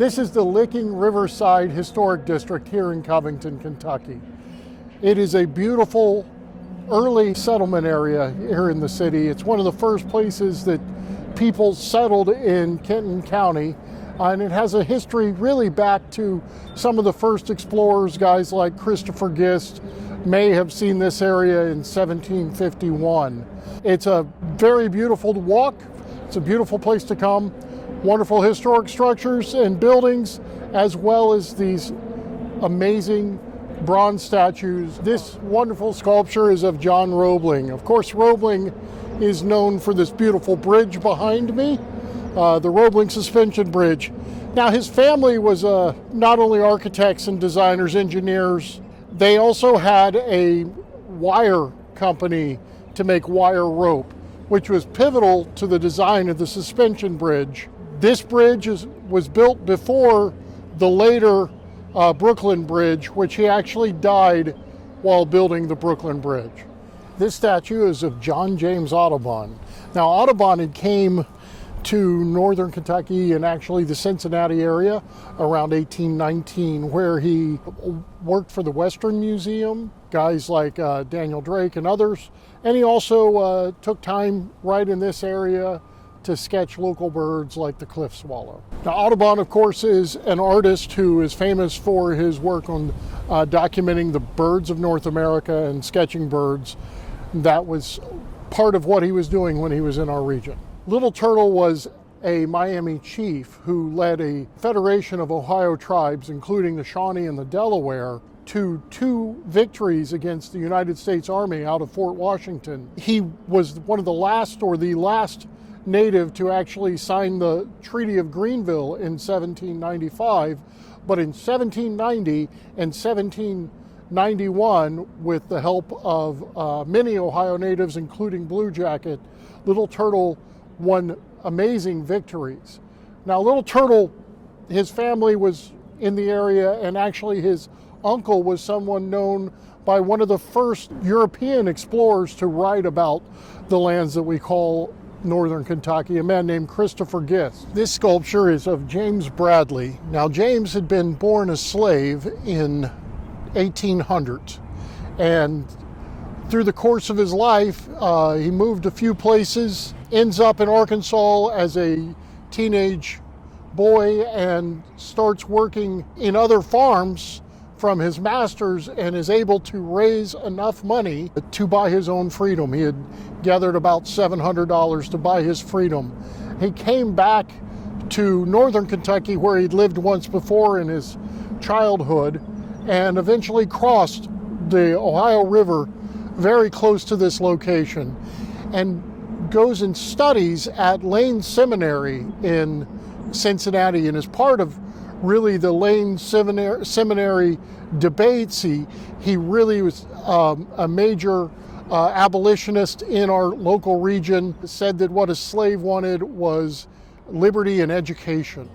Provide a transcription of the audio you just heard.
This is the Licking Riverside Historic District here in Covington, Kentucky. It is a beautiful early settlement area here in the city. It's one of the first places that people settled in Kenton County, and it has a history really back to some of the first explorers, guys like Christopher Gist may have seen this area in 1751. It's a very beautiful walk. It's a beautiful place to come. Wonderful historic structures and buildings, as well as these amazing bronze statues. This wonderful sculpture is of John Roebling. Of course, Roebling is known for this beautiful bridge behind me, the Roebling Suspension Bridge. Now, his family was not only architects and designers, engineers, they also had a wire company to make wire rope, which was pivotal to the design of the suspension bridge. This bridge was built before the later Brooklyn Bridge, which he actually died while building the Brooklyn Bridge. This statue is of John James Audubon. Now, Audubon had came to northern Kentucky and actually the Cincinnati area around 1819, where he worked for the Western Museum, guys like Daniel Drake and others, and he also took time right in this area to sketch local birds like the cliff swallow. Now, Audubon, of course, is an artist who is famous for his work on documenting the birds of North America and sketching birds. That was part of what he was doing when he was in our region. Little Turtle was a Miami chief who led a federation of Ohio tribes, including the Shawnee and the Delaware, to 2 victories against the United States Army out of Fort Washington. He was one of the last native to actually sign the Treaty of Greenville in 1795, but in 1790 and 1791, with the help of many Ohio natives, including Blue Jacket, Little Turtle won amazing victories. Now, Little Turtle, his family was in the area, and actually his uncle was someone known by one of the first European explorers to write about the lands that we call northern Kentucky, a man named Christopher Gist. This sculpture is of James Bradley. Now, James had been born a slave in 1800, and through the course of his life, he moved a few places, ends up in Arkansas as a teenage boy, and starts working in other farms from his masters, and is able to raise enough money to buy his own freedom. He had gathered about $700 to buy his freedom. He came back to northern Kentucky, where he'd lived once before in his childhood, and eventually crossed the Ohio River very close to this location, and goes and studies at Lane Seminary in Cincinnati, and is part of really the Lane Seminary debates. He really was a major abolitionist in our local region, said that what a slave wanted was liberty and education.